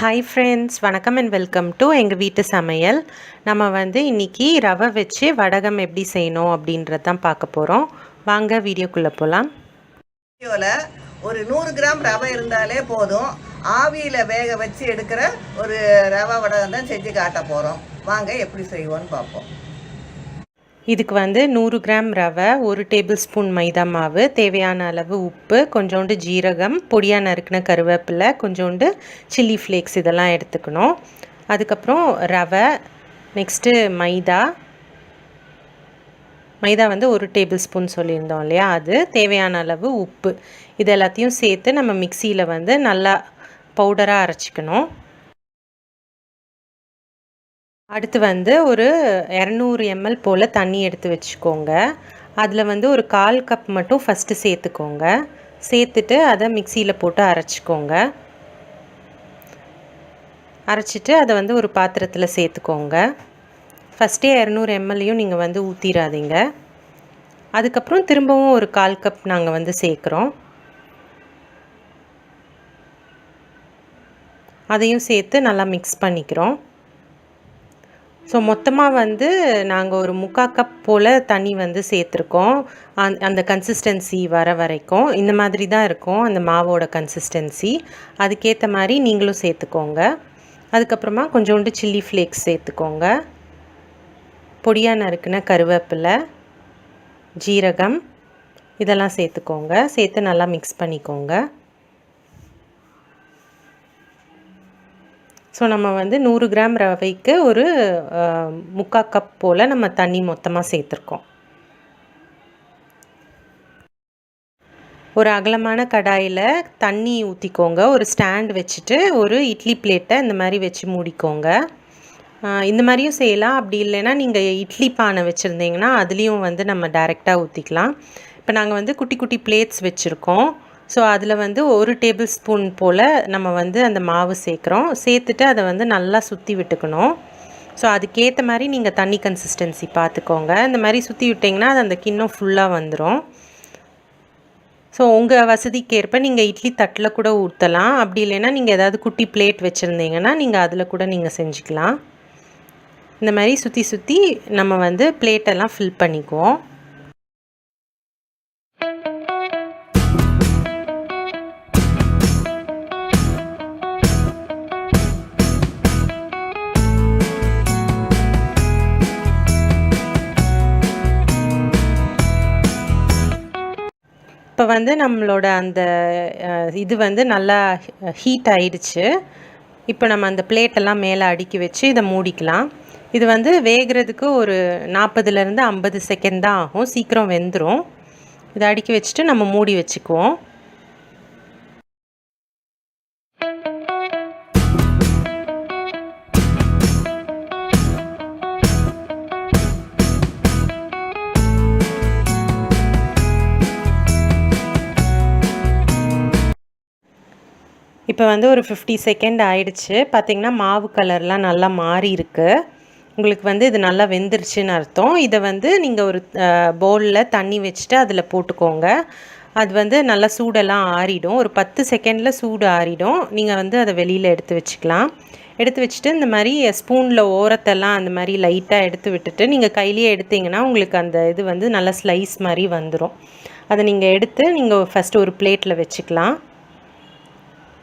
Hi friends, வணக்கம் and welcome to எங்கள் வீட்டு சமையல். நம்ம இன்றைக்கி ரவை வச்சு வடகம் எப்படி செய்யணும் அப்படின்றது தான் பார்க்க போகிறோம். வாங்க வீடியோக்குள்ளே போகலாம். வீடியோவில் ஒரு 100 கிராம் ரவை இருந்தாலே போதும். ஆவியில் வேக வச்சு எடுக்கிற ஒரு ரவை வடகம் தான் செஞ்சு காட்ட போகிறோம். வாங்க எப்படி செய்வோன்னு பார்ப்போம். இதுக்கு 100 கிராம் ரவை, 1 டேபிள் ஸ்பூன் மைதா மாவு, தேவையான அளவு உப்பு, கொஞ்சோண்டு ஜீரகம், பொடியாக நறுக்கின கருவேப்பிலை, கொஞ்சோண்டு சில்லி ஃப்ளேக்ஸ் இதெல்லாம் எடுத்துக்கணும். அதுக்கப்புறம் ரவை, நெக்ஸ்ட்டு மைதா 1 டேபிள் ஸ்பூன் சொல்லியிருந்தோம் இல்லையா, அது தேவையான அளவு உப்பு, இது எல்லாத்தையும் சேர்த்து நம்ம மிக்சியில் நல்லா பவுடராக அரைச்சிக்கணும். அடுத்து ஒரு 200 ml போல் தண்ணி எடுத்து வச்சுக்கோங்க. அதில் ஒரு 1/4 கப் மட்டும் ஃபஸ்ட்டு சேர்த்துக்கோங்க. சேர்த்துட்டு அதை மிக்சியில் போட்டு அரைச்சிக்கோங்க. அரைச்சிட்டு அதை ஒரு பாத்திரத்தில் சேர்த்துக்கோங்க. ஃபஸ்ட்டே 200 mlயும் நீங்கள் ஊற்றிடாதீங்க. அதுக்கப்புறம் திரும்பவும் ஒரு 1/4 கப் நாங்கள் சேர்க்குறோம். அதையும் சேர்த்து நல்லா மிக்ஸ் பண்ணிக்கிறோம். ஸோ மொத்தமாக நாங்கள் ஒரு 3/4 கப் போல் தண்ணி சேர்த்துருக்கோம். அந்த கன்சிஸ்டன்சி வர வரைக்கும் இந்த மாதிரி தான் இருக்கும் அந்த மாவோட கன்சிஸ்டன்சி. அதுக்கேற்ற மாதிரி நீங்களும் சேர்த்துக்கோங்க. அதுக்கப்புறமா கொஞ்சோண்டு சில்லி ஃப்ளேக்ஸ் சேர்த்துக்கோங்க. பொடியாக நறுக்கின கருவேப்பிலை, ஜீரகம் இதெல்லாம் சேர்த்துக்கோங்க. சேர்த்து நல்லா மிக்ஸ் பண்ணிக்கோங்க. ஸோ நம்ம 100 கிராம் ரவைக்கு ஒரு 3/4 கப் போல் நம்ம தண்ணி மொத்தமாக சேர்த்துருக்கோம். ஒரு அகலமான கடாயில் தண்ணி ஊற்றிக்கோங்க. ஒரு ஸ்டாண்ட் வச்சுட்டு ஒரு இட்லி பிளேட்டை இந்த மாதிரி வச்சு மூடிக்கோங்க. இந்த மாதிரியும் செய்யலாம். அப்படி இல்லைன்னா நீங்கள் இட்லி பானை வச்சுருந்தீங்கன்னா அதுலேயும் நம்ம டைரெக்டாக ஊற்றிக்கலாம். இப்போ நாங்கள் குட்டி குட்டி பிளேட்ஸ் வச்சுருக்கோம். ஸோ அதில் 1 டேபிள் ஸ்பூன் போல் நம்ம அந்த மாவு சேர்க்குறோம். சேர்த்துட்டு அதை நல்லா சுற்றி விட்டுக்கணும். ஸோ அதுக்கேற்ற மாதிரி நீங்கள் தண்ணி கன்சிஸ்டன்சி பார்த்துக்கோங்க. இந்த மாதிரி சுற்றி விட்டிங்கன்னா அது அந்த கிண்ணம் ஃபுல்லாக வந்துடும். ஸோ உங்கள் வசதிக்கேற்ப நீங்கள் இட்லி தட்டில் கூட ஊற்றலாம். அப்படி இல்லைன்னா நீங்கள் ஏதாவது குட்டி பிளேட் வச்சுருந்தீங்கன்னா நீங்கள் அதில் கூட நீங்கள் செஞ்சுக்கலாம். இந்த மாதிரி சுற்றி சுற்றி நம்ம பிளேட்டெல்லாம் ஃபில் பண்ணிக்குவோம். இப்போ நம்மளோட அந்த இது நல்லா ஹீட் ஆயிடுச்சு. இப்போ நம்ம அந்த பிளேட்டெல்லாம் மேலே அடுக்கி வச்சு இதை மூடிக்கலாம். இது வேகிறதுக்கு ஒரு 40லேருந்து 50 செகண்ட் தான் ஆகும். சீக்கிரம் வெந்துடும். இதை அடுக்கி வச்சுட்டு நம்ம மூடி வச்சுக்குவோம். இப்போ ஒரு 50 செகண்ட் ஆயிடுச்சு. பார்த்திங்கன்னா மாவு கலர்லாம் நல்லா மாறி இருக்குது. உங்களுக்கு இது நல்லா வெந்துருச்சுன்னு அர்த்தம். இதை நீங்கள் ஒரு பவுலில் தண்ணி வச்சுட்டு அதில் போட்டுக்கோங்க. அது நல்லா சூடெல்லாம் ஆறிடும். ஒரு 10 செகண்டில் சூடு ஆறிடும். நீங்கள் அதை வெளியில் எடுத்து வச்சுக்கலாம். எடுத்து வச்சுட்டு இந்த மாதிரி ஸ்பூனில் ஓரத்தெல்லாம் அந்த மாதிரி லைட்டாக எடுத்து விட்டுட்டு நீங்கள் கையிலேயே எடுத்திங்கன்னா உங்களுக்கு அந்த இது நல்லா ஸ்லைஸ் மாதிரி வந்துடும். அதை நீங்கள் எடுத்து நீங்கள் ஃபஸ்ட்டு ஒரு பிளேட்டில் வச்சுக்கலாம்.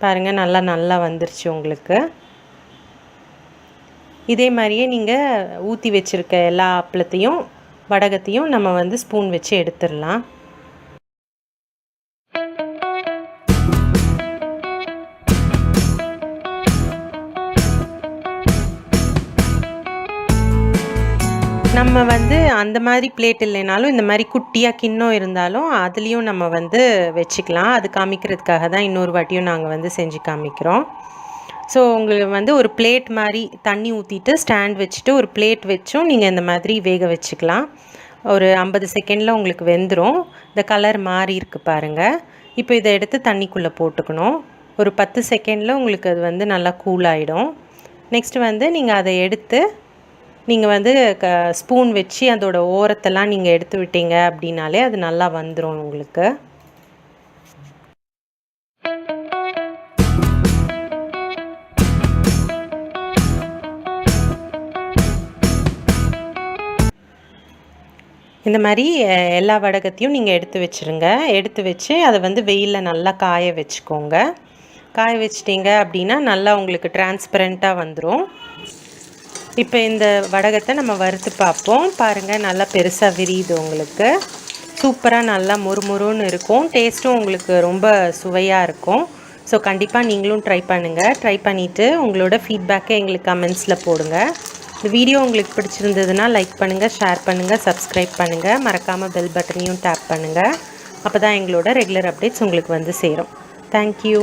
பாருங்கள், நல்லா வந்துருச்சு உங்களுக்கு. இதே மாதிரியே நீங்கள் ஊற்றி வச்சுருக்க எல்லா அப்பளத்தையும் வடகத்தையும் நம்ம ஸ்பூன் வச்சு எடுத்துடலாம். நம்ம அந்த மாதிரி பிளேட் இல்லைனாலும் இந்த மாதிரி குட்டியாக கிண்ணம் இருந்தாலும் அதுலேயும் நம்ம வச்சுக்கலாம். அது காமிக்கிறதுக்காக தான் இன்னொரு வாட்டியும் நாங்கள் செஞ்சு காமிக்கிறோம். ஸோ உங்களுக்கு ஒரு பிளேட் மாதிரி தண்ணி ஊற்றிட்டு ஸ்டாண்ட் வச்சுட்டு ஒரு பிளேட் வச்சும் நீங்கள் இந்த மாதிரி வேக வச்சுக்கலாம். ஒரு 50 செகண்டில் உங்களுக்கு வெந்துடும். இந்த கலர் மாறி இருக்குது பாருங்கள். இப்போ இதை எடுத்து தண்ணிக்குள்ளே போட்டுக்கணும். ஒரு 10 செகண்டில் உங்களுக்கு அது நல்லா கூல் ஆகிடும். நெக்ஸ்ட்டு நீங்கள் அதை எடுத்து நீங்கள் ஸ்பூன் வச்சு அதோட ஓரத்தெல்லாம் நீங்கள் எடுத்து விட்டீங்க அப்படின்னாலே அது நல்லா வந்துடும் உங்களுக்கு. இந்த மாதிரி எல்லா வடகத்தையும் நீங்கள் எடுத்து வச்சுருங்க. எடுத்து வச்சு அதை வந்து வெயிலில் நல்லா காய வச்சுக்கோங்க. காய வச்சிட்டிங்க அப்படின்னா நல்லா உங்களுக்கு டிரான்ஸ்பரண்ட்டாக வந்துடும். இப்போ இந்த வடகத்தை நம்ம வறுத்து பார்ப்போம். பாருங்கள், நல்லா பெருசாக விரியுது உங்களுக்கு. சூப்பராக நல்லா முறுமுறுன்னு இருக்கும். டேஸ்ட்டும் உங்களுக்கு ரொம்ப சுவையாக இருக்கும். ஸோ கண்டிப்பாக நீங்களும் ட்ரை பண்ணுங்கள். ட்ரை பண்ணிவிட்டு உங்களோட ஃபீட்பேக்கை எங்களுக்கு கமெண்ட்ஸில் போடுங்க. இந்த வீடியோ உங்களுக்கு பிடிச்சிருந்ததுன்னா லைக் பண்ணுங்கள், ஷேர் பண்ணுங்கள், சப்ஸ்கிரைப் பண்ணுங்கள். மறக்காமல் பெல் பட்டனையும் டேப் பண்ணுங்கள். அப்போ தான் எங்களோட ரெகுலர் அப்டேட்ஸ் உங்களுக்கு வந்து சேரும். தேங்க்யூ.